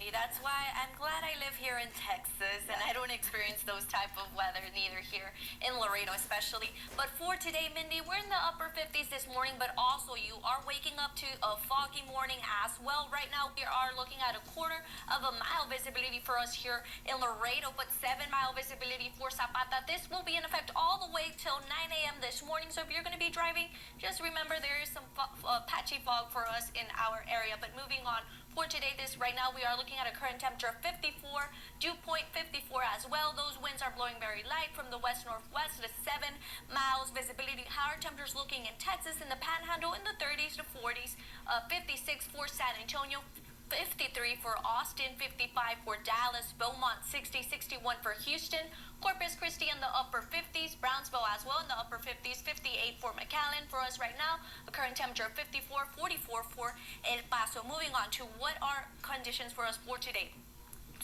cloudy. That's why I'm glad I live here in Texas and I don't experience those type of weather neither here in Laredo especially. But for today, Mindy, we're in the upper 50s this morning, but also you are waking up to a foggy morning as well. Right now we are looking at a quarter of a mile visibility for us here in Laredo, but 7-mile visibility for Zapata. This will be in effect all the way till 9 a.m. this morning. So if you're going to be driving, just remember there is some patchy fog for us in our area. But moving on for today, right now we are looking at a current temperature of 54, dew point 54 as well. Those winds are blowing very light from the west-northwest to 7 miles visibility. How are temperatures looking in Texas, in the Panhandle, in the 30s to 40s, 56 for San Antonio, 53 for Austin, 55 for Dallas, Beaumont, 60, 61 for Houston, Corpus Christi in the upper 50s, Brownsville as well in the upper 50s, 58 for McAllen. For us right now, a current temperature of 54, 44 for El Paso. Moving on to what are conditions for us for today.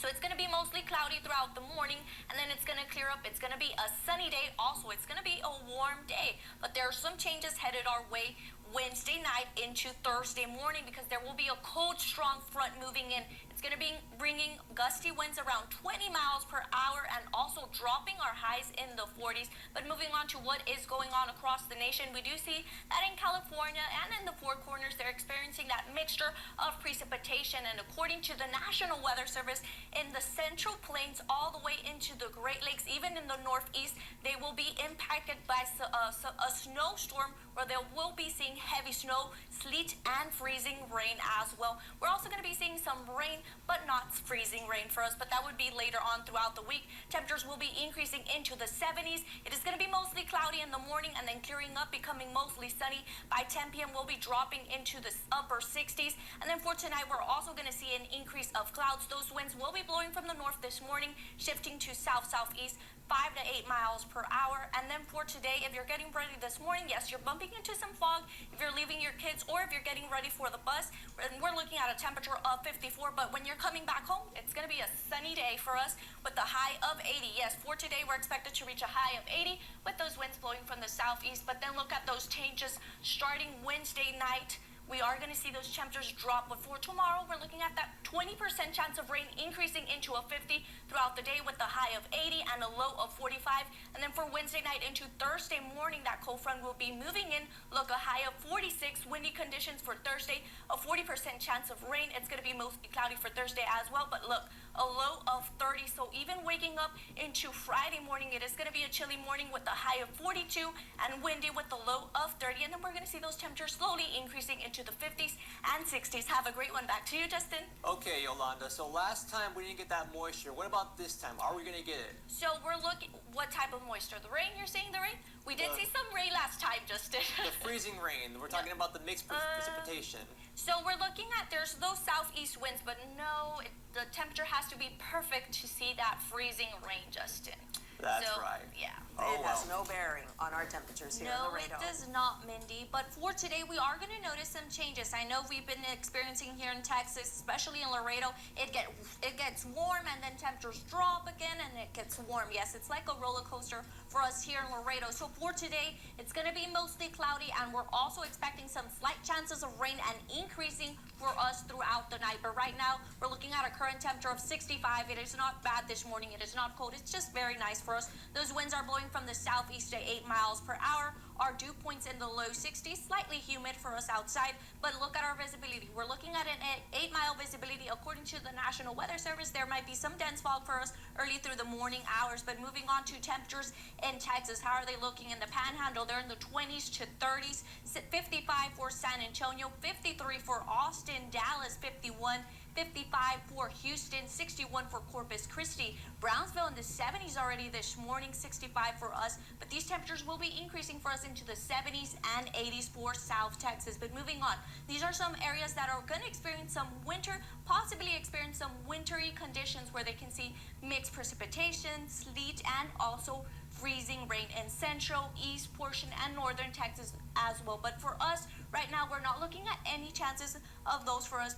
So it's going to be mostly cloudy throughout the morning, and then it's going to clear up. It's going to be a sunny day. Also, it's going to be a warm day, but there are some changes headed our way Wednesday night into Thursday morning because there will be a cold, strong front moving in. It's going to be bringing gusty winds around 20 miles per hour and also dropping our highs in the 40s. But moving on to what is going on across the nation, we do see that in California and in the Four Corners, they're experiencing that mixture of precipitation. And according to the National Weather Service, in the Central Plains all the way into the Great Lakes, even in the Northeast, they will be impacted by a snowstorm where they will be seeing heavy snow, sleet, and freezing rain as well. We're also going to be seeing some rain, but not freezing rain for us, but that would be later on throughout the week. Temperatures will be increasing into the 70s. It is going to be mostly cloudy in the morning and then clearing up, becoming mostly sunny. By 10 p.m., we'll be dropping into the upper 60s. And then for tonight, we're also going to see an increase of clouds. Those winds will be blowing from the north this morning, shifting to south-southeast, 5 to 8 miles per hour. And then for today, if you're getting ready this morning, yes, you're bumping into some fog if you're leaving your kids or if you're getting ready for the bus. And we're looking at a temperature of 54, but when you're coming back home, it's going to be a sunny day for us with a high of 80. Yes, for today, we're expected to reach a high of 80 with those winds blowing from the southeast. But then look at those changes starting Wednesday night. We are going to see those temperatures drop. But for tomorrow, we're looking at that 20% chance of rain increasing into a 50 throughout the day with a high of 80 and a low of 45. And then for Wednesday night into Thursday morning, that cold front will be moving in. Look, a high of 46, windy conditions for Thursday, a 40% chance of rain. It's going to be mostly cloudy for Thursday as well. But look, a low of 30. So even waking up into Friday morning, it is going to be a chilly morning with a high of 42 and windy with a low of 30. And then we're going to see those temperatures slowly increasing into the 50s and 60s. Have a great one. Back to you, Justin. Okay, Yolanda. So last time we didn't get that moisture. What about this time? Are we going to get it? So we're looking, what type of moisture? The rain? You're saying the rain? We did see some rain last time, Justin. The freezing rain. We're talking about the mixed precipitation. So we're looking at, there's those southeast winds, but no, the temperature has to be perfect to see that freezing rain, Justin. That's right. Yeah. It has no bearing on our temperatures here in Laredo. No, it does not, Mindy. But for today, we are going to notice some changes. I know we've been experiencing here in Texas, especially in Laredo, it gets warm and then temperatures drop again and it gets warm. Yes, it's like a roller coaster for us here in Laredo. So for today, it's going to be mostly cloudy and we're also expecting some slight chances of rain and increasing for us throughout the night. But right now, we're looking at a current temperature of 65. It is not bad this morning. It is not cold. It's just very nice for us. Those winds are blowing from the southeast to 8 miles per hour. Our dew points in the low 60s, slightly humid for us outside, but look at our visibility. We're looking at an 8-mile visibility. According to the National Weather Service, there might be some dense fog for us early through the morning hours. But moving on to temperatures in Texas, how are they looking in the Panhandle? They're in the 20s to 30s, 55 for San Antonio, 53 for Austin, Dallas, 51, 55 for Houston, 61 for Corpus Christi. Brownsville in the 70s already this morning, 65 for us. But these temperatures will be increasing for us into the 70s and 80s for South Texas. But moving on, these are some areas that are going to experience some winter, possibly experience some wintry conditions where they can see mixed precipitation, sleet, and also freezing rain in central, east portion, and northern Texas as well. But for us, right now, we're not looking at any chances of those for us.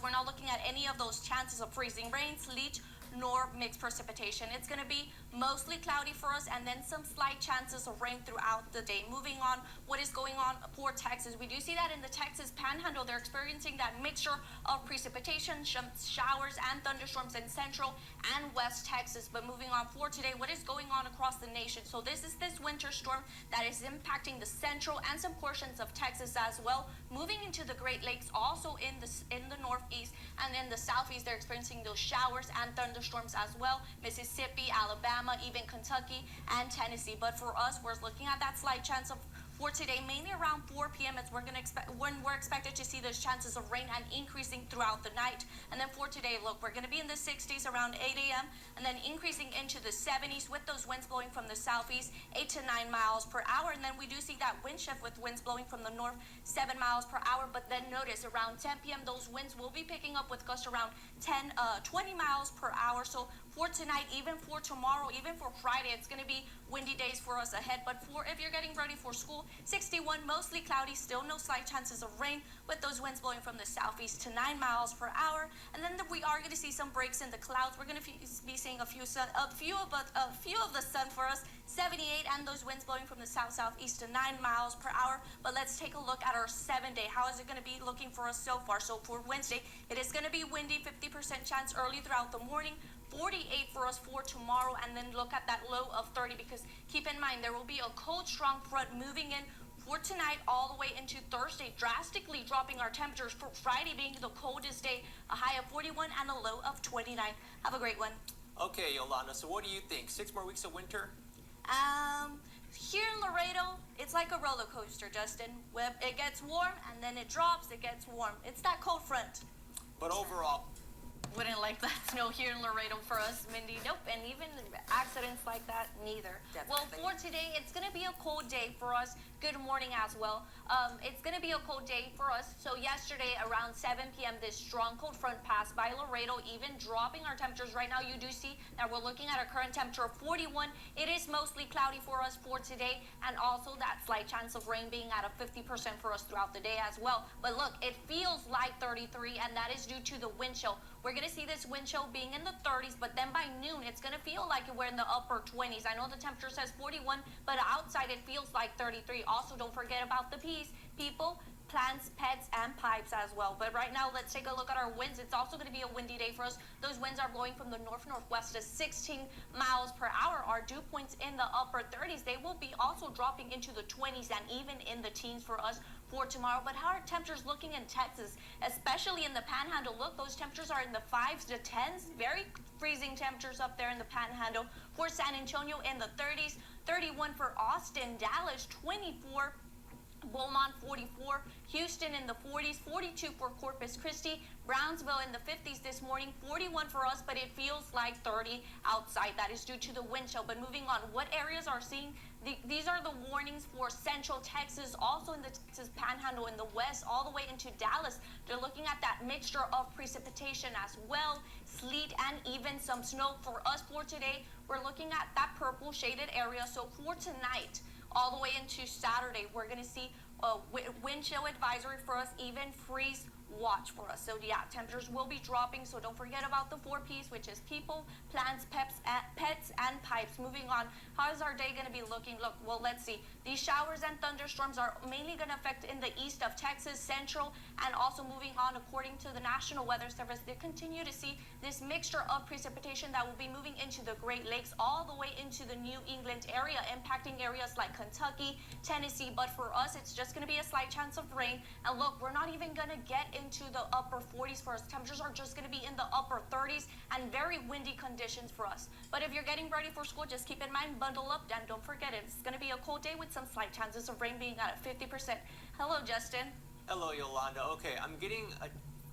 We're not looking at any of those chances of freezing rain, sleet, nor mixed precipitation. It's going to be mostly cloudy for us and then some slight chances of rain throughout the day. Moving on, what is going on for Texas? We do see that in the Texas Panhandle, they're experiencing that mixture of precipitation, showers and thunderstorms in central and west Texas. But moving on for today, what is going on across the nation? So this is this winter storm that is impacting the central and some portions of Texas as well. Moving into the Great Lakes, also in the northeast and in the southeast, they're experiencing those showers and thunderstorms as well. Mississippi, Alabama, even Kentucky and Tennessee. But for us, we're looking at that slight chance of for today, mainly around 4 p.m. It's when we're expected to see those chances of rain and increasing throughout the night. And then for today, look, we're going to be in the 60s around 8 a.m. and then increasing into the 70s with those winds blowing from the southeast 8 to 9 miles per hour. And then we do see that wind shift with winds blowing from the north 7 miles per hour. But then notice around 10 p.m. those winds will be picking up with gusts around 20 miles per hour. So for tonight, even for tomorrow, even for Friday, it's going to be windy days for us ahead. But for if you're getting ready for school, 61, mostly cloudy, still no slight chances of rain with those winds blowing from the southeast to 9 miles per hour. And then we are going to see some breaks in the clouds. We're going to be seeing a few of the sun for us, 78, and those winds blowing from the southeast to 9 miles per hour. But let's take a look at our 7-day. How is it going to be looking for us so far? So for Wednesday, it is going to be windy, 50% chance early throughout the morning. 48 for us for tomorrow, and then look at that low of 30, because keep in mind there will be a cold strong front moving in for tonight all the way into Thursday, drastically dropping our temperatures, for Friday being the coldest day, a high of 41 and a low of 29. Have a great one. Okay, Yolanda, so what do you think? 6 more weeks of winter? Here in Laredo, it's like a roller coaster, Justin. It gets warm and then it drops, it gets warm. It's that cold front. But overall, wouldn't like that snow here in Laredo for us, Mindy. Nope, and even accidents like that, neither. Definitely. Well, for today, it's going to be a cold day for us. Good morning as well. It's going to be a cold day for us. So yesterday, around 7 p.m., this strong cold front passed by Laredo, even dropping our temperatures. Right now, you do see that we're looking at a current temperature of 41. It is mostly cloudy for us for today, and also that slight chance of rain being at a 50% for us throughout the day as well. But look, it feels like 33, and that is due to the wind chill. We're going to see this wind chill being in the 30s, but then by noon, it's going to feel like we're in the upper 20s. I know the temperature says 41, but outside it feels like 33. Also, don't forget about the P's, people, plants, pets, and pipes as well. But right now, let's take a look at our winds. It's also going to be a windy day for us. Those winds are blowing from the north-northwest to 16 miles per hour. Our dew points in the upper 30s. They will be also dropping into the 20s and even in the teens for us for tomorrow. But how are temperatures looking in Texas, especially in the Panhandle? Look, those temperatures are in the 5s to 10s. Very freezing temperatures up there in the Panhandle. For San Antonio in the 30s, 31 for Austin, Dallas 24, Beaumont 44, Houston in the 40s, 42 for Corpus Christi, Brownsville in the 50s this morning, 41 for us, but it feels like 30 outside. That is due to the wind chill. But moving on, what areas are seeing these are the warnings for central Texas, also in the Texas Panhandle in the west, all the way into Dallas. They're looking at that mixture of precipitation as well, sleet, and even some snow. For us for today, we're looking at that purple shaded area. So for tonight, all the way into Saturday, we're going to see a wind chill advisory for us, even freeze watch for us. So yeah, temperatures will be dropping, so don't forget about the 4 P's, which is people, plants, pets, and pipes. Moving on, how is our day going to be looking? Look, well, let's see. These showers and thunderstorms are mainly going to affect in the east of Texas, central, and also moving on, according to the National Weather Service, they continue to see this mixture of precipitation that will be moving into the Great Lakes all the way into the New England area, impacting areas like Kentucky, Tennessee. But for us, it's just going to be a slight chance of rain. And look, we're not even going to get into the upper 40s for us. Temperatures are just going to be in the upper 30s and very windy conditions for us. But if you're getting ready for school, just keep in mind, bundle up, and don't forget it. It's going to be a cold day with some slight chances of rain being at a 50%. Hello, Justin. hello, Yolanda. Okay, I'm getting a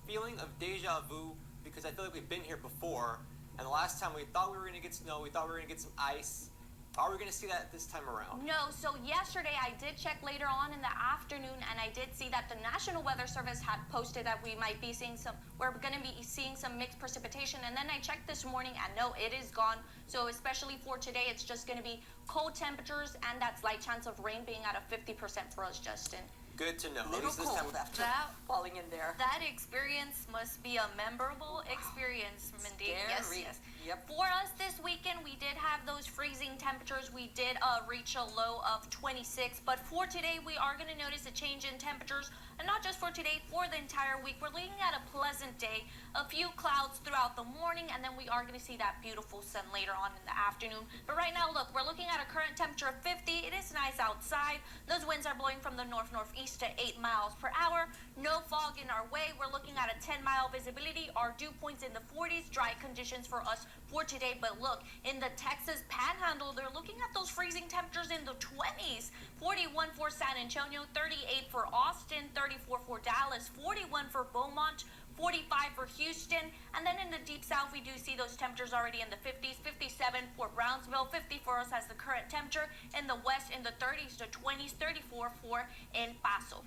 feeling of deja vu because I feel like we've been here before. And the last time we thought we were going to get snow, we thought we were going to get some ice. Are we going to see that this time around? No, so yesterday I did check later on in the afternoon, and I did see that the National Weather Service had posted that we might be seeing we're going to be seeing some mixed precipitation. And then I checked this morning, and no, it is gone. So especially for today, it's just going to be cold temperatures and that slight chance of rain being at a 50% for us, Justin. Good to know. At Little least this time. cold after That- falling in there. That experience must be a memorable experience, Mindy. Yes, Scary. yes. Yep. For us this weekend, we did have those freezing temperatures. We did reach a low of 26, but for today, we are going to notice a change in temperatures, and not just for today, for the entire week. We're looking at a pleasant day, a few clouds throughout the morning, and then we are going to see that beautiful sun later on in the afternoon. But right now, look, we're looking at a current temperature of 50. It is nice outside. Those winds are blowing from the north-northeast to 8 miles per hour. No fog in our way. We're looking at a 10-mile visibility. Our dew points in the 40s. Dry conditions for us for today. But look, in the Texas Panhandle, they're looking at those freezing temperatures in the 20s. 41 for San Antonio, 38 for Austin, 34 for Dallas, 41 for Beaumont, 45 for Houston, and then in the deep south we do see those temperatures already in the 50s, 57 for Brownsville, 50 for us as the current temperature, in the west in the 30s to 20s, 34 for El Paso.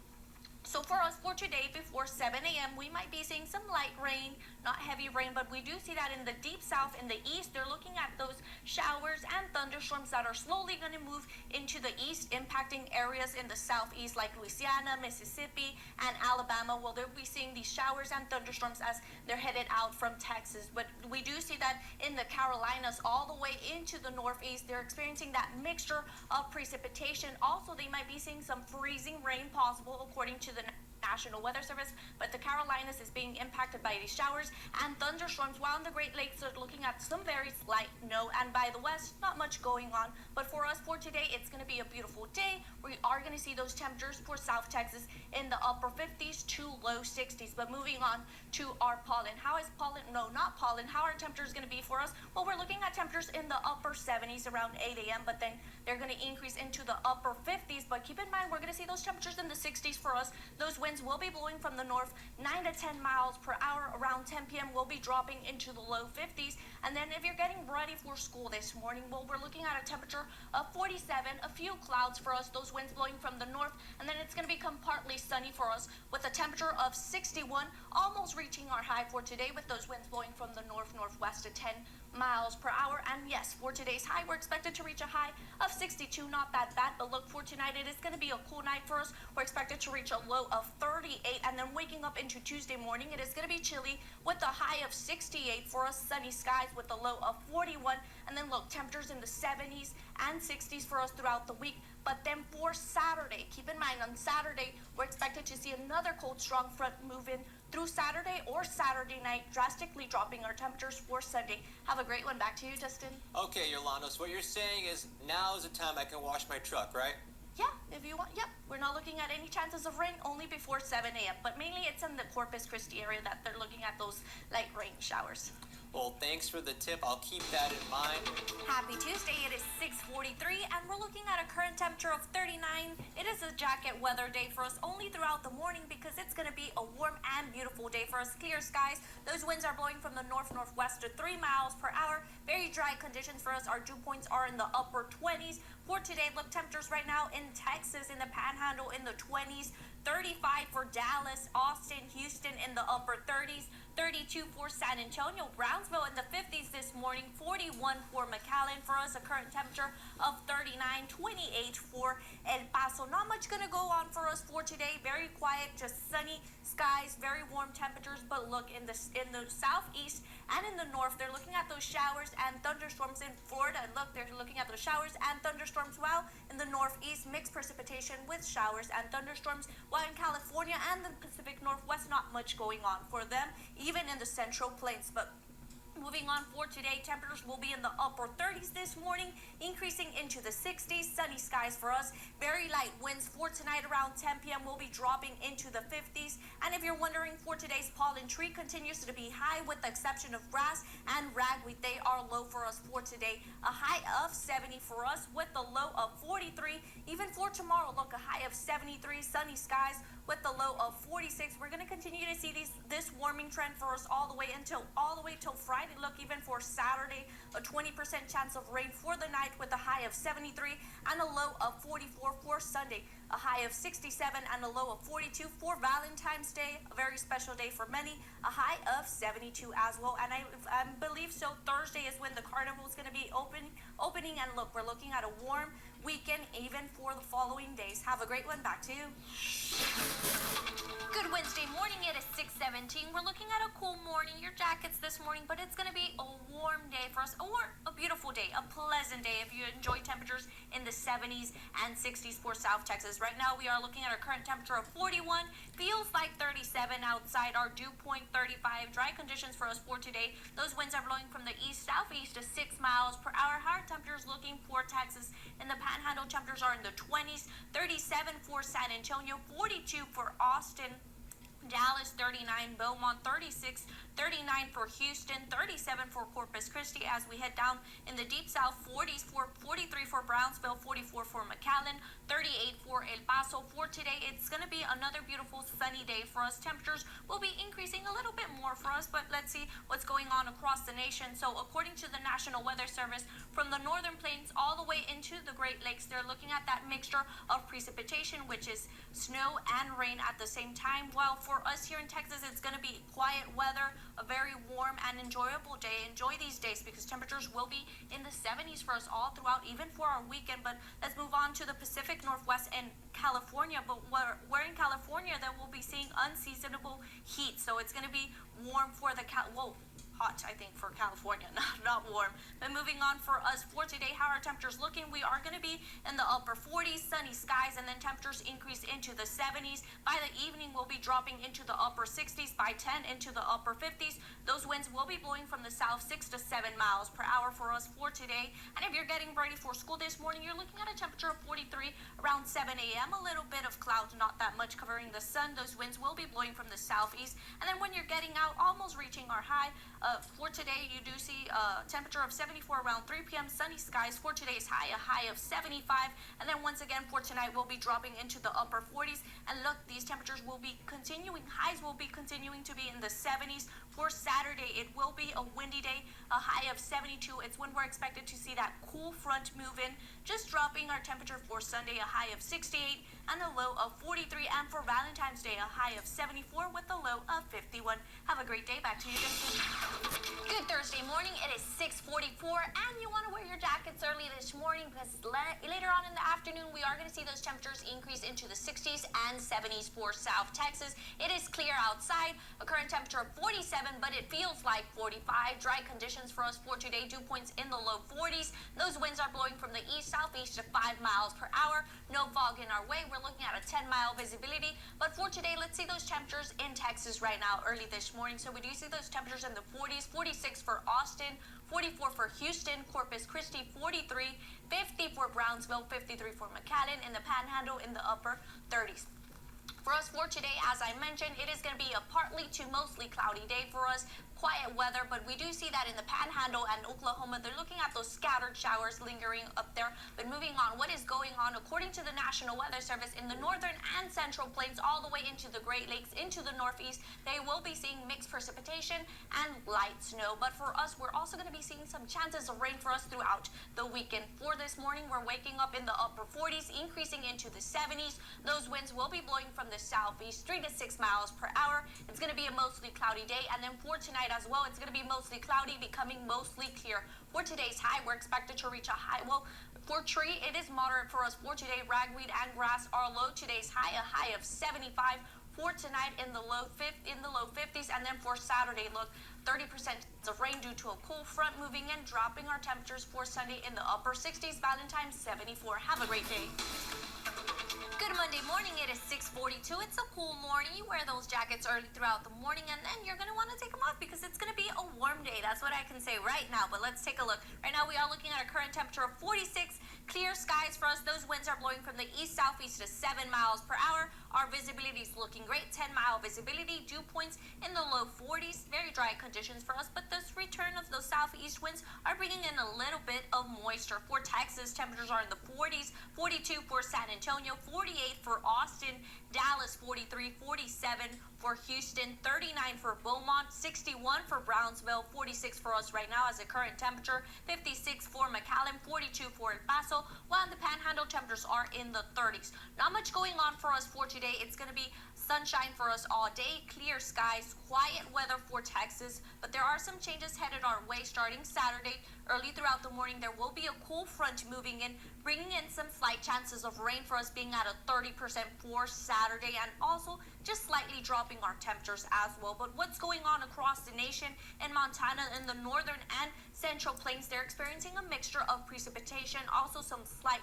So for us for today, before 7 a.m., we might be seeing some light rain, not heavy rain, but we do see that in the deep south, in the east, they're looking at those showers and thunderstorms that are slowly going to move into the east, impacting areas in the southeast like Louisiana, Mississippi, and Alabama. Well, they'll be seeing these showers and thunderstorms as they're headed out from Texas. But we do see that in the Carolinas all the way into the northeast, they're experiencing that mixture of precipitation. Also, they might be seeing some freezing rain possible according to the National Weather Service, but the Carolinas is being impacted by these showers and thunderstorms, while in the Great Lakes are looking at some very slight snow, and by the west, not much going on. But for us for today, it's going to be a beautiful day. We are going to see those temperatures for South Texas in the upper 50s to low 60s. But moving on to our pollen. How is pollen? No, not pollen. How are temperatures going to be for us? Well, we're looking at temperatures in the upper 70s around 8 a.m., but then they're going to increase into the upper 50s. But keep in mind, we're going to see those temperatures in the 60s for us. Those winds will be blowing from the north 9 to 10 miles per hour. Around 10 p.m. we'll be dropping into the low 50s. And then if you're getting ready for school this morning, well, we're looking at a temperature of 47, a few clouds for us, those winds blowing from the north, and then it's going to become partly sunny for us with a temperature of 61, almost reaching our high for today with those winds blowing from the north-northwest to 10 miles per hour. And yes, for today's high, we're expected to reach a high of 62, not that bad, but look, for tonight, it is going to be a cool night for us. We're expected to reach a low of 38, and then waking up into Tuesday morning, it is going to be chilly with a high of 68 for us, sunny skies with a low of 41, and then look, temperatures in the 70s and 60s for us throughout the week. But then for Saturday, keep in mind, on Saturday, we're expected to see another cold, strong front move in through Saturday or Saturday night, drastically dropping our temperatures for Sunday. Have a great one. Back to you, Justin. Okay, Yolanda, so what you're saying is now is the time I can wash my truck, right? Yeah, if you want. Yep, we're not looking at any chances of rain, only before 7 a.m. But mainly it's in the Corpus Christi area that they're looking at those light rain showers. Well, thanks for the tip. I'll keep that in mind. Happy Tuesday. It is 6:43, and we're looking at a current temperature of 39. It is a jacket weather day for us only throughout the morning because it's going to be a warm and beautiful day for us. Clear skies. Those winds are blowing from the north-northwest to 3 miles per hour. Very dry conditions for us. Our dew points are in the upper 20s. For today, look, temperatures right now in Texas, in the Panhandle, in the 20s. 35 for Dallas, Austin, Houston in the upper 30s, 32 for San Antonio, Brownsville in the 50s this morning, 41 for McAllen for us, a current temperature of 39, 28 for El Paso. Not much going to go on for us for today. Very quiet, just sunny skies, very warm temperatures. But look, in the southeast and in the north, they're looking at those showers and thunderstorms in Florida. And look, they're looking at those showers and thunderstorms, while in the northeast, mixed precipitation with showers and thunderstorms. While in California and the Pacific Northwest, not much going on for them, even in the Central Plains. But moving on for today, temperatures will be in the upper 30s this morning, increasing into the 60s. Sunny skies for us. Very light winds for tonight around 10 p.m. will be dropping into the 50s. And if you're wondering, for today's pollen tree continues to be high with the exception of grass and ragweed. They are low for us for today. A high of 70 for us with a low of 43. Even for tomorrow, look, a high of 73. Sunny skies with the low of 46. We're going to continue to see this warming trend for us all the way till Friday. Look, even for Saturday, a 20% chance of rain for the night with a high of 73 and a low of 44 for Sunday. A high of 67 and a low of 42 for Valentine's Day, a very special day for many. A high of 72 as well. And I believe so. Thursday is when the carnival is going to be opening. And look, we're looking at a warm, weekend, even for the following days. Have a great one. Back to you. Good Wednesday morning. It is 6:17. We're looking at a cool morning. Your jackets this morning, but it's going to be a warm day for us, or a beautiful day, a pleasant day if you enjoy temperatures in the 70s and 60s for South Texas. Right now, we are looking at our current temperature of 41. Feels like 37 outside. Our dew point 35. Dry conditions for us for today. Those winds are blowing from the east-southeast to 6 miles per hour. Higher temperatures looking for Texas. In the Panhandle, temperatures are in the 20s. 37 for San Antonio. 42 for Austin. Dallas 39, Beaumont 36, 39 for Houston, 37 for Corpus Christi. As we head down in the deep south, 43 for Brownsville, 44 for McAllen, 38 for El Paso. For today, it's going to be another beautiful sunny day for us. Temperatures will be increasing a little bit more for us, but let's see what's going on across the nation. So according to the National Weather Service, from the northern plains all the way into the Great Lakes, they're looking at that mixture of precipitation, which is snow and rain at the same time, while for us here in Texas, it's going to be quiet weather, a very warm and enjoyable day. Enjoy these days because temperatures will be in the 70s for us all throughout, even for our weekend. But let's move on to the Pacific Northwest and California. But we're in California that we'll be seeing unseasonable heat. So it's going to be warm for the hot, I think, for California, not warm. But moving on for us for today, how our temperatures looking, we are going to be in the upper 40s, sunny skies, and then temperatures increase into the 70s. By the evening, we'll be dropping into the upper 60s, by 10 into the upper 50s. Those winds will be blowing from the south 6 to 7 miles per hour for us for today. And if you're getting ready for school this morning, you're looking at a temperature of 43 around 7 a.m. A little bit of clouds, not that much covering the sun. Those winds will be blowing from the southeast. And then when you're getting out, almost reaching our high, for today, you do see a temperature of 74 around 3 p.m. Sunny skies for today's high, a high of 75. And then once again for tonight, we'll be dropping into the upper 40s. And look, these temperatures will be continuing, highs will be continuing to be in the 70s. For Saturday, it will be a windy day, a high of 72. It's when we're expected to see that cool front move in, just dropping our temperature for Sunday, a high of 68 and a low of 43. And for Valentine's Day, a high of 74 with a low of 51. Have a great day. Back to you, Justin. Good Thursday morning. It is 6:44, and you want to wear your jackets early this morning because later on in the afternoon, we are going to see those temperatures increase into the 60s and 70s for South Texas. It is clear outside, a current temperature of 47, but it feels like 45. Dry conditions for us for today, dew points in the low 40s. Those winds are blowing from the east-southeast to 5 miles per hour. No fog in our way. We're looking at a 10-mile visibility. But for today, let's see those temperatures in Texas right now early this morning. So we do see those temperatures in the 40s, 46 for Austin, 44 for Houston, Corpus Christi 43, 50 for Brownsville, 53 for McAllen, in the Panhandle in the upper 30s. For us for today, as I mentioned, it is going to be a partly to mostly cloudy day for us. Quiet weather, but we do see that in the Panhandle and Oklahoma, they're looking at those scattered showers lingering up there. But moving on, what is going on? According to the National Weather Service, in the northern and central plains, all the way into the Great Lakes, into the northeast, they will be seeing mixed precipitation and light snow. But for us, we're also going to be seeing some chances of rain for us throughout the weekend. For this morning, we're waking up in the upper 40s, increasing into the 70s. Those winds will be blowing from the southeast, 3 to 6 miles per hour. It's going to be a mostly cloudy day. And then for tonight as well, it's going to be mostly cloudy, becoming mostly clear. For today's high, we're expected to reach a high. Well, for tree, it is moderate for us for today. Ragweed and grass are low. Today's high, a high of 75. For tonight, in the low 50s, and then for Saturday, look, 30% of rain due to a cool front moving in, dropping our temperatures for Sunday in the upper 60s. Valentine's 74. Have a great day. Good Monday morning. It is 6:42. It's a cool morning. You wear those jackets early throughout the morning, and then you're going to want to take them off because it's going to be a warm day. That's what I can say right now. But let's take a look. Right now, we are looking at a current temperature of 46. Clear skies for us. Those winds are blowing from the east-southeast to 7 miles per hour. Our visibility is looking great. 10-mile visibility. Dew points in the low 40s. Very dry conditions for us. But this return of those southeast winds are bringing in a little bit of moisture. For Texas, temperatures are in the 40s. 42 for San Antonio. 48 for Austin. Dallas 43, 47 for Houston, 39 for Beaumont, 61 for Brownsville, 46 for us right now as a current temperature, 56 for McAllen, 42 for El Paso, while in the Panhandle temperatures are in the 30s. Not much going on for us for today. It's going to be sunshine for us all day, clear skies, quiet weather for Texas, but there are some changes headed our way starting Saturday. Early throughout the morning, there will be a cool front moving in, bringing in some slight chances of rain for us, being at a 30% for Saturday, and also just slightly dropping our temperatures as well. But what's going on across the nation? In Montana, in the northern and central plains, they're experiencing a mixture of precipitation, also some slight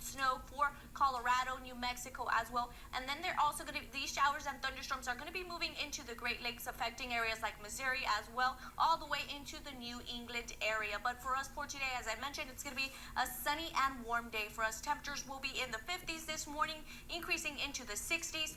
snow for Colorado, New Mexico as well. And then they're also going to, these showers and thunderstorms are going to be moving into the Great Lakes, affecting areas like Missouri as well, all the way into the New England area. But for us for today, as I mentioned, it's going to be a sunny and warm day for us. Temperatures will be in the 50s this morning, increasing into the 60s.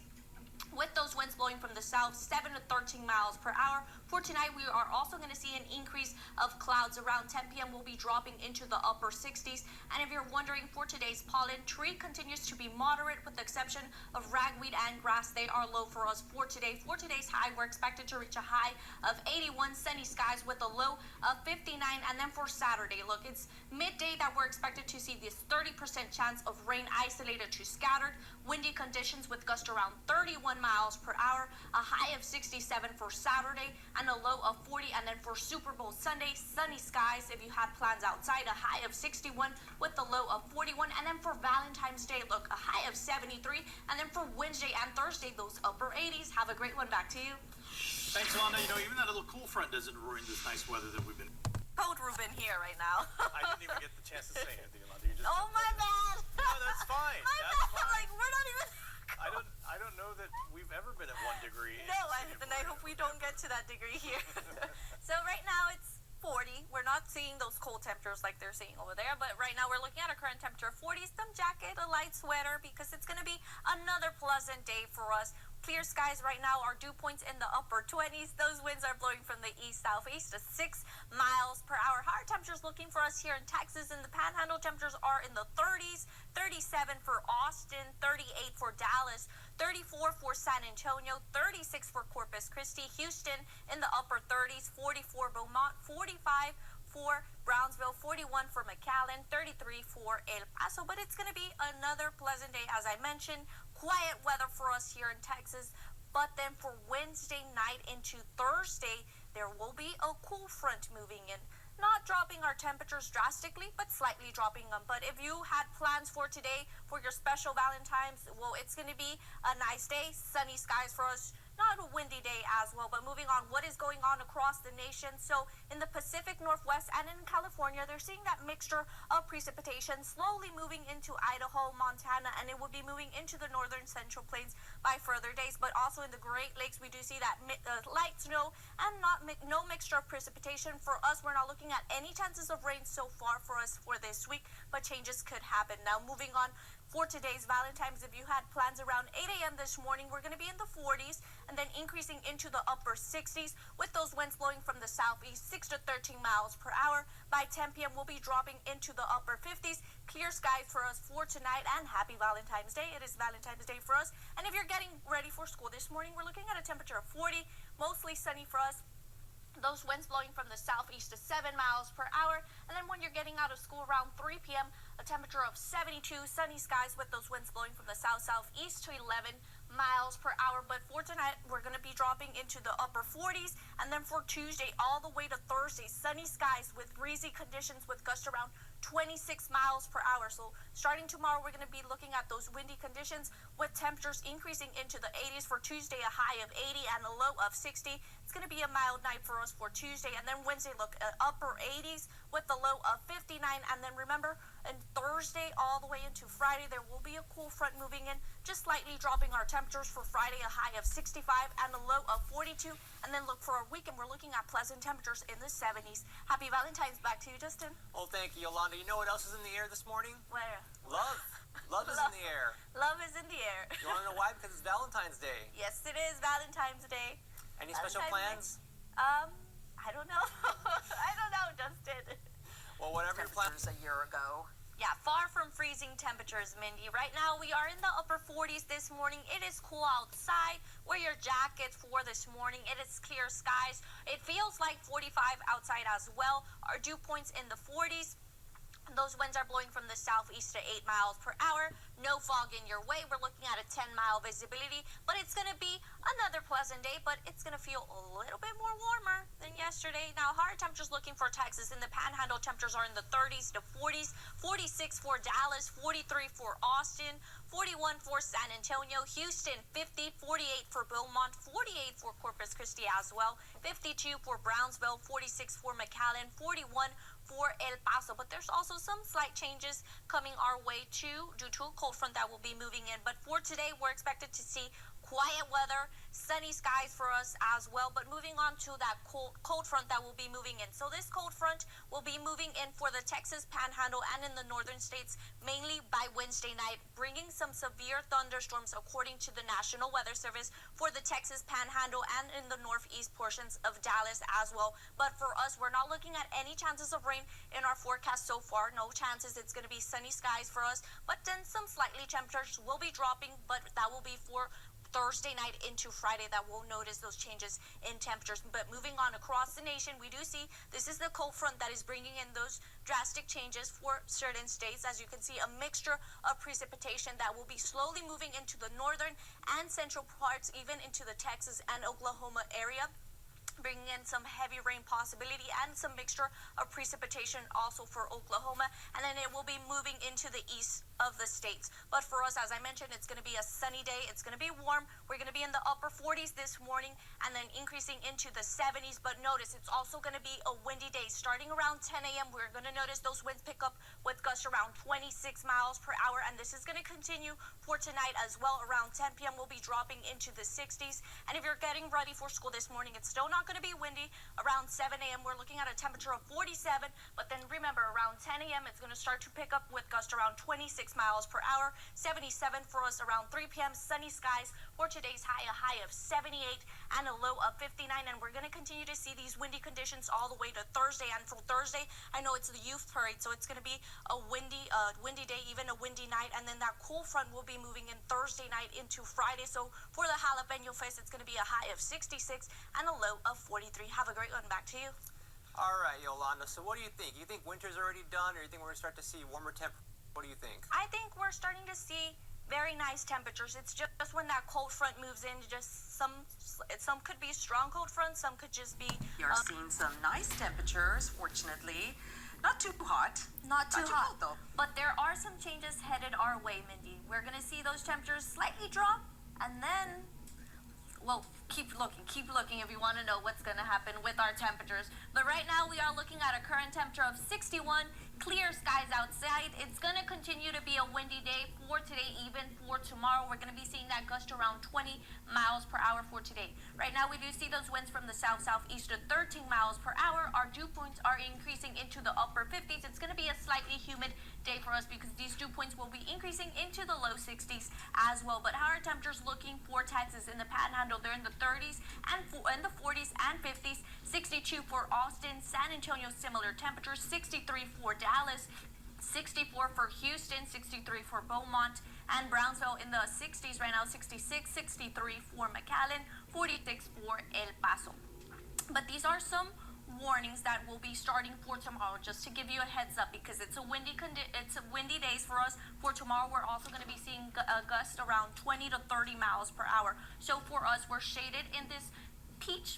With those winds blowing from the south, 7 to 13 miles per hour. For tonight, we are also going to see an increase of clouds. Around 10 p.m., we'll be dropping into the upper 60s. And if you're wondering, for today's pollen, tree continues to be moderate with the exception of ragweed and grass. They are low for us for today. For today's high, we're expected to reach a high of 81, sunny skies with a low of 59. And then for Saturday, look, it's midday that we're expected to see this 30% chance of rain isolated to scattered. Windy conditions with gusts around 31 miles per hour, a high of 67 for Saturday and a low of 40. And then for Super Bowl Sunday, sunny skies if you had plans outside, a high of 61 with a low of 41. And then for Valentine's Day, look, a high of 73. And then for Wednesday and Thursday, those upper 80s. Have a great one. Back to you. Thanks, Yolanda. You know, even that little cool front doesn't ruin this nice weather that we've been. Code Ruben here right now. I didn't even get the chance to say anything, Yolanda. You just Oh, my bad. No, that's fine. My That's bad. fine. Like, we're not even. I don't know that we've ever been at 1 degree. No, and I hope we don't get to that degree here. So right now it's 40. We're not seeing those cold temperatures like they're seeing over there, but right now we're looking at a current temperature of 40. Some jacket, a light sweater, because it's going to be another pleasant day for us. Clear skies right now. Our dew points in the upper 20s. Those winds are blowing from the east-southeast to 6 miles per hour. Higher temperatures looking for us here in Texas. In the Panhandle, temperatures are in the 30s, 37 for Austin, 38 for Dallas, 34 for San Antonio, 36 for Corpus Christi, Houston in the upper 30s, 44 Beaumont, 45 for Brownsville, 41 for McAllen, 33 for El Paso. But it's going to be another pleasant day, as I mentioned. Quiet weather for us here in Texas. But then for Wednesday night into Thursday, there will be a cool front moving in. Not dropping our temperatures drastically, but slightly dropping them. But if you had plans for today for your special Valentine's, well, it's going to be a nice day. Sunny skies for us. Not a windy day as well. But moving on, what is going on across the nation? So in the Pacific Northwest and in California, they're seeing that mixture of precipitation slowly moving into Idaho, Montana, and it will be moving into the northern central plains by further days. But also in the Great Lakes, we do see that light snow and no mixture of precipitation. For us, we're not looking at any chances of rain so far for us for this week, but changes could happen. Now moving on, for today's Valentine's, if you had plans around 8 a.m. this morning, we're going to be in the 40s and then increasing into the upper 60s with those winds blowing from the southeast, 6 to 13 miles per hour. By 10 p.m., we'll be dropping into the upper 50s. Clear skies for us for tonight, and happy Valentine's Day. It is Valentine's Day for us. And if you're getting ready for school this morning, we're looking at a temperature of 40, mostly sunny for us. Those winds blowing from the southeast to 7 miles per hour. And then when you're getting out of school around 3 p.m., a temperature of 72, sunny skies with those winds blowing from the south-southeast to 11 miles per hour. But for tonight, we're going to be dropping into the upper 40s. And then for Tuesday all the way to Thursday, sunny skies with breezy conditions with gusts around 26 miles per hour. So starting tomorrow, we're going to be looking at those windy conditions with temperatures increasing into the 80s. For Tuesday, a high of 80 and a low of 60. It's going to be a mild night for us for Tuesday. And then Wednesday, look, upper 80s with the low of 59. And then remember, and Thursday all the way into Friday, there will be a cool front moving in, just slightly dropping our temperatures. For Friday, a high of 65 and a low of 42. And then look, for our weekend, we're looking at pleasant temperatures in the 70s. Happy Valentine's. Back to you, Justin. Oh, thank you, Yolanda. You know what else is in the air this morning? Where? Love. Love is in the air. Love is in the air. You want to know why? Because it's Valentine's Day. Yes, it is Valentine's Day. Any special plans? I don't know. I don't know, Justin. Well, whatever your plans. A year ago. Yeah, far from freezing temperatures, Mindy. Right now, we are in the upper 40s this morning. It is cool outside. Wear your jackets for this morning. It is clear skies. It feels like 45 outside as well. Our dew points in the 40s. Those winds are blowing from the southeast to 8 miles per hour. No fog in your way. We're looking at a 10-mile visibility, but it's going to be another pleasant day, but it's going to feel a little bit more warmer than yesterday. Now, higher temperatures looking for Texas in the Panhandle. Temperatures are in the 30s to 40s, 46 for Dallas, 43 for Austin, 41 for San Antonio, Houston, 50, 48 for Beaumont, 48 for Corpus Christi as well, 52 for Brownsville, 46 for McAllen, 41 for El Paso. But there's also some slight changes coming our way too due to a cold front that will be moving in. But for today, we're expected to see quiet weather, sunny skies for us as well. But moving on to that cold front that will be moving in. So this cold front will be moving in for the Texas Panhandle and in the northern states mainly by Wednesday night, bringing some severe thunderstorms according to the National Weather Service for the Texas Panhandle and in the northeast portions of Dallas as well. But for us, we're not looking at any chances of rain in our forecast so far. No chances. It's going to be sunny skies for us, but then some slightly temperatures will be dropping, but that will be for Thursday night into Friday that we'll notice those changes in temperatures. But moving on across the nation, we do see this is the cold front that is bringing in those drastic changes for certain states. As you can see, a mixture of precipitation that will be slowly moving into the northern and central parts, even into the Texas and Oklahoma area, bringing in some heavy rain possibility and some mixture of precipitation also for Oklahoma, and then it will be moving into the east of the states. But for us, as I mentioned, it's going to be a sunny day. It's going to be warm. We're going to be in the upper 40s this morning and then increasing into the 70s. But notice it's also going to be a windy day. Starting around 10 a.m., we're going to notice those winds pick up with gusts around 26 miles per hour, and this is going to continue for tonight as well. Around 10 p.m., we'll be dropping into the 60s. And if you're getting ready for school this morning, it's still not going to be windy. Around 7 a.m., we're looking at a temperature of 47, but then remember, around 10 a.m., it's going to start to pick up with gusts around 26 miles per hour. 77 for us around 3 p.m. Sunny skies for today's high, a high of 78 and a low of 59. And we're going to continue to see these windy conditions all the way to Thursday. And for Thursday, I know it's the youth parade, so it's going to be a windy day, even a windy night. And then that cool front will be moving in Thursday night into Friday. So for the Jalapeno Fest, it's going to be a high of 66 and a low of 43. Have a great one. Back to you. All right, Yolanda. So what do you think? You think winter's already done, or you think we're going to start to see warmer temperatures? What do you think? I think we're starting to see very nice temperatures. It's just when that cold front moves in, just some could be strong cold front, some could just be You're seeing some nice temperatures, fortunately. Not too hot. not too hot cold, though. But there are some changes headed our way, Mindy. We're going to see those temperatures slightly drop, and then, well, keep looking if you want to know what's going to happen with our temperatures. But right now we are looking at a current temperature of 61, clear skies outside. It's going to continue to be a windy day for today, even for tomorrow. We're going to be seeing that gust around 20 miles per hour for today. Right now we do see those winds from the south-southeast to 13 miles per hour. Our dew points are increasing into the upper 50s. It's going to be a slightly humid day for us because these dew points will be increasing into the low 60s as well. But how are temperatures looking for Texas in the Panhandle? They're in the 30s and in the 40s and 50s. 62 for Austin, San Antonio, similar temperatures. 63 for Dallas, 64 for Houston, 63 for Beaumont, and Brownsville in the 60s right now. 66, 63 for McAllen, 46 for El Paso. But these are some warnings that will be starting for tomorrow, just to give you a heads up, because it's a windy days for us. For tomorrow, we're also going to be seeing a gust around 20 to 30 miles per hour. So for us, we're shaded in this peach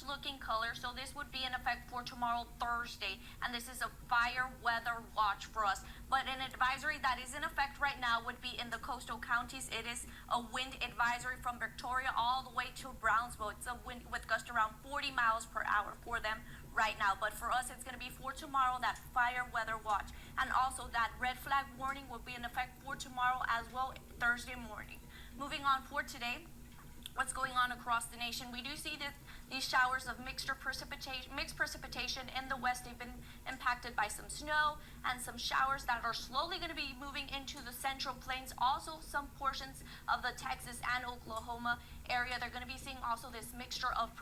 looking color, so this would be in effect for tomorrow, Thursday, and this is a fire weather watch for us. But an advisory that is in effect right now would be in the coastal counties. It is a wind advisory from Victoria all the way to Brownsville. It's a wind with gust around 40 miles per hour for them right now. But for us, it's going to be for tomorrow, that fire weather watch, and also that red flag warning will be in effect for tomorrow as well, Thursday morning. Moving on for today, what's going on across the nation? We do see that these showers of mixed precipitation in the west. They've been impacted by some snow and some showers that are slowly going to be moving into the central plains. Also, some portions of the Texas and Oklahoma area. They're going to be seeing also this mixture of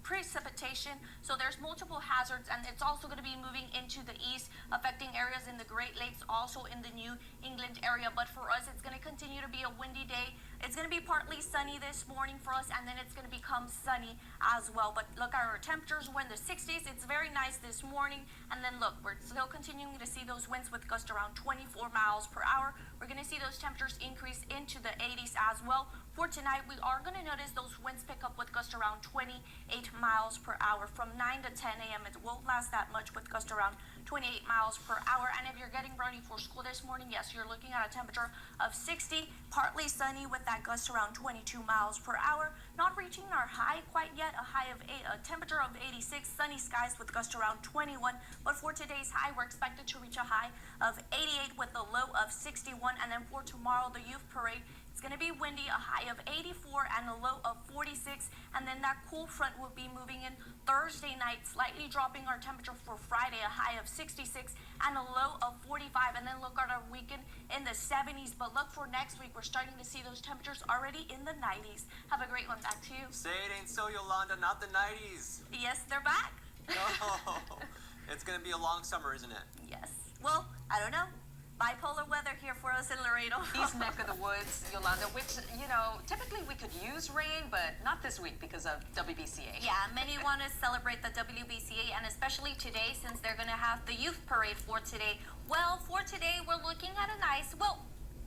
precipitation, so there's multiple hazards, and it's also going to be moving into the east, affecting areas in the Great Lakes, also in the New England area. But for us, it's going to continue to be a windy day. It's going to be partly sunny this morning for us, and then it's going to become sunny as well. But look, our temperatures were in the 60s. It's very nice this morning. And then look, we're still continuing to see those winds with gusts around 24 miles per hour. We're going to see those temperatures increase into the 80s as well. For tonight, we are going to notice those winds pick up with gusts around 28 miles per hour from 9 to 10 a.m. It won't last that much with gusts around 28 miles per hour. And if you're getting ready for school this morning, yes, you're looking at a temperature of 60, partly sunny with that gust around 22 miles per hour. Not reaching our high quite yet, a temperature of 86, sunny skies with gust around 21. But for today's high, we're expected to reach a high of 88 with a low of 61. And then for tomorrow, the youth parade, it's going to be windy, a high of 84 and a low of 46. And then that cool front will be moving in Thursday night, slightly dropping our temperature for Friday, a high of 66 and a low of 45. And then look at our weekend in the 70s. But look for next week, we're starting to see those temperatures already in the 90s. Have a great one. Back to you. Say it ain't so, Yolanda, not the 90s. Yes, they're back. No. It's going to be a long summer, isn't it? Yes. Well, I don't know. Bipolar weather here for us in Laredo. East neck of the woods, Yolanda, which, typically we could use rain, but not this week because of WBCA. Yeah, many want to celebrate the WBCA, and especially today since they're going to have the youth parade for today. Well, for today, we're looking at a nice,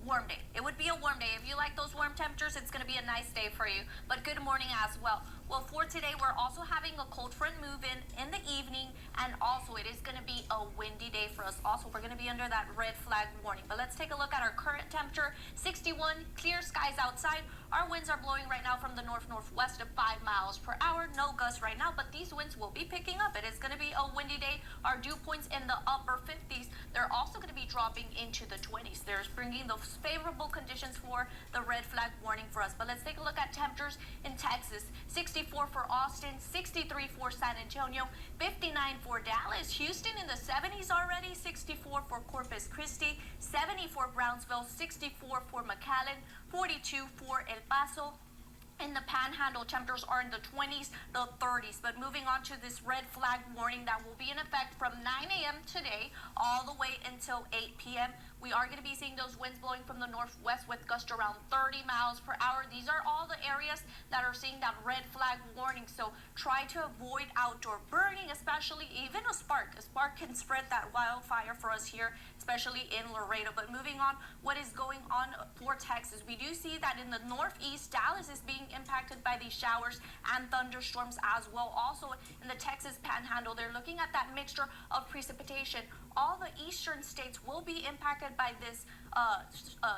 warm day. It would be a warm day. If you like those warm temperatures, it's going to be a nice day for you. But good morning as well. Well, for today, we're also having a cold front move in the evening, and also it is going to be a windy day for us. Also, we're going to be under that red flag warning. But let's take a look at our current temperature, 61, clear skies outside. Our winds are blowing right now from the north-northwest of 5 miles per hour. No gusts right now, but these winds will be picking up. It is going to be a windy day. Our dew points in the upper 50s. They're also going to be dropping into the 20s. There's bringing those favorable conditions for the red flag warning for us. But let's take a look at temperatures in Texas. 64 for Austin, 63 for San Antonio, 59 for Dallas, Houston in the 70s already, 64 for Corpus Christi, 70 for Brownsville, 64 for McAllen, 42 for El Paso. In the Panhandle, temperatures are in the 20s, the 30s. But moving on to this red flag warning that will be in effect from 9 a.m. today all the way until 8 p.m. We are going to be seeing those winds blowing from the northwest with gusts around 30 miles per hour. These are all the areas that are seeing that red flag warning. So try to avoid outdoor burning, especially even a spark. A spark can spread that wildfire for us here, especially in Laredo. But moving on, what is going on for Texas? We do see that in the northeast, Dallas is being impacted by these showers and thunderstorms as well. Also in the Texas Panhandle, they're looking at that mixture of precipitation. All the eastern states will be impacted by this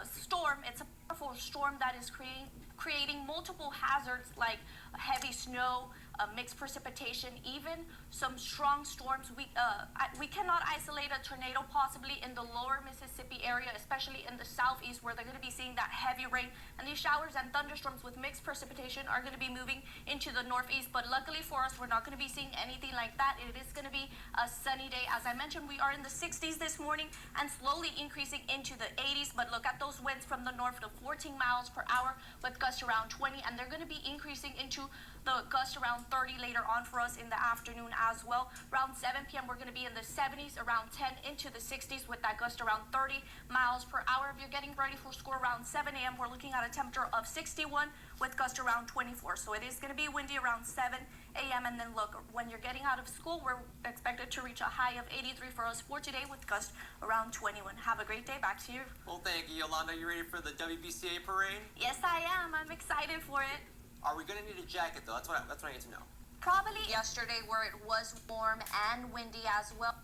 storm. It's a powerful storm that is creating multiple hazards like heavy snow, mixed precipitation, even some strong storms. We cannot isolate a tornado possibly in the lower Mississippi area, especially in the southeast where they're going to be seeing that heavy rain. And these showers and thunderstorms with mixed precipitation are going to be moving into the northeast. But luckily for us, we're not going to be seeing anything like that. It is going to be a sunny day. As I mentioned, we are in the 60s this morning and slowly increasing into the 80s. But look at those winds from the north to 14 miles per hour with gusts around 20, and they're going to be increasing into the gust around 30 later on for us in the afternoon as well. Around 7 p.m. we're going to be in the 70s, around 10 into the 60s with that gust around 30 miles per hour. If you're getting ready for school around 7 a.m., we're looking at a temperature of 61 with gust around 24. So it is going to be windy around 7 a.m. And then look, when you're getting out of school, we're expected to reach a high of 83 for us for today with gust around 21. Have a great day. Back to you. Well, thank you, Yolanda. You ready for the WBCA parade? Yes, I am. I'm excited for it. Are we going to need a jacket, though? That's what I need to know. Probably yesterday where it was warm and windy as well.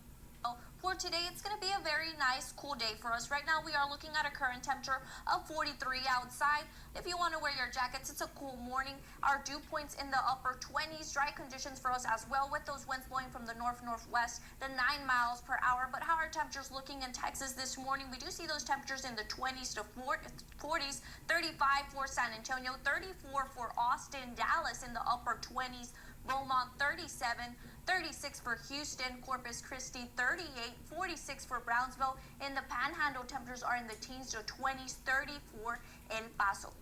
For today, it's going to be a very nice, cool day for us. Right now, we are looking at a current temperature of 43 outside. If you want to wear your jackets, it's a cool morning. Our dew points in the upper 20s, dry conditions for us as well with those winds blowing from the north-northwest, the 9 miles per hour. But how are temperatures looking in Texas this morning? We do see those temperatures in the 20s to 40s, 35 for San Antonio, 34 for Austin, Dallas in the upper 20s, Beaumont 37, 36 for Houston, Corpus Christi 38, 46 for Brownsville. In the Panhandle, temperatures are in the teens to 20s, 30 for El Paso.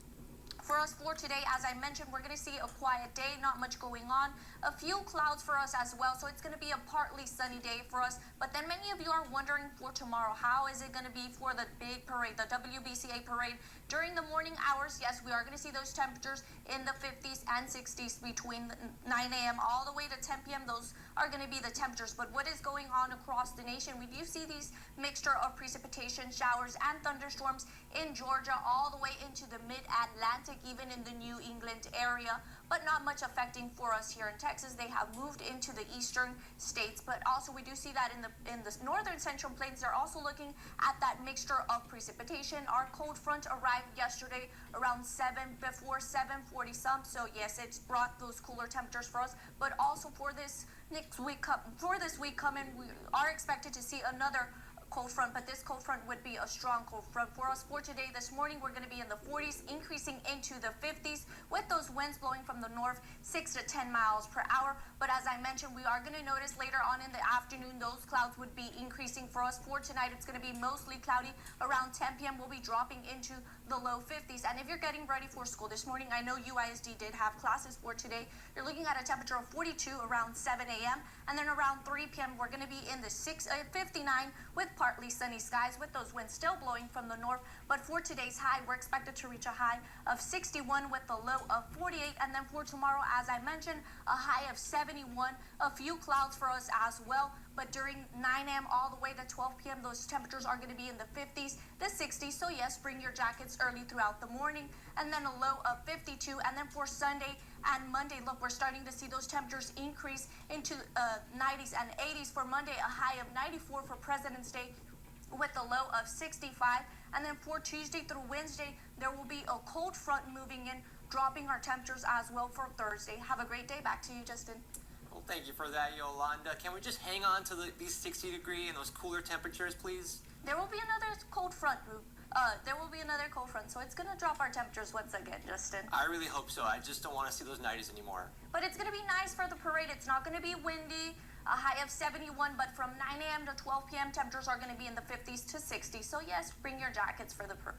for us for today, as I mentioned, we're going to see a quiet day, not much going on. A few clouds for us as well, so it's going to be a partly sunny day for us. But then many of you are wondering for tomorrow, how is it going to be for the big parade, the WBCA parade? During the morning hours, yes, we are going to see those temperatures in the 50s and 60s between 9 a.m. all the way to 10 p.m. Those are going to be the temperatures. But what is going on across the nation? We do see these mixture of precipitation, showers, and thunderstorms in Georgia all the way into the mid-Atlantic, even in the New England area, but not much affecting for us here in Texas. They have moved into the eastern states, but also we do see that in the northern central plains, they're also looking at that mixture of precipitation. Our cold front arrived yesterday around 7:40 some, so yes, it's brought those cooler temperatures for us, but also for this week coming, we are expected to see another cold front, but this cold front would be a strong cold front for us for today. This morning, we're going to be in the 40s, increasing into the 50s with those winds blowing from the north 6 to 10 miles per hour. But as I mentioned, we are going to notice later on in the afternoon, those clouds would be increasing for us. For tonight, it's going to be mostly cloudy. Around 10 p.m., we'll be dropping into the low 50s. And if you're getting ready for school this morning, I know UISD did have classes for today. You're looking at a temperature of 42 around 7 a.m. And then around 3 p.m., we're going to be in the 59 with partly sunny skies with those winds still blowing from the north. But for today's high, we're expected to reach a high of 61 with the low of 48. And then for tomorrow, as I mentioned, a high of 71. A few clouds for us as well. But during 9 a.m. all the way to 12 p.m., those temperatures are going to be in the 50s, the 60s. So yes, bring your jackets early throughout the morning. And then a low of 52. And then for Sunday and Monday, look, we're starting to see those temperatures increase into 90s and 80s. For Monday, a high of 94 for President's Day with a low of 65. And then for Tuesday through Wednesday, there will be a cold front moving in, dropping our temperatures as well for Thursday. Have a great day. Back to you, Justin. Well, thank you for that, Yolanda. Can we just hang on to these 60-degree and those cooler temperatures, please? There will be another cold front move. So it's going to drop our temperatures once again, Justin. I really hope so. I just don't want to see those 90s anymore. But it's going to be nice for the parade. It's not going to be windy. A high of 71, but from 9 a.m. to 12 p.m., temperatures are going to be in the 50s to 60s. So yes, bring your jackets for the parade.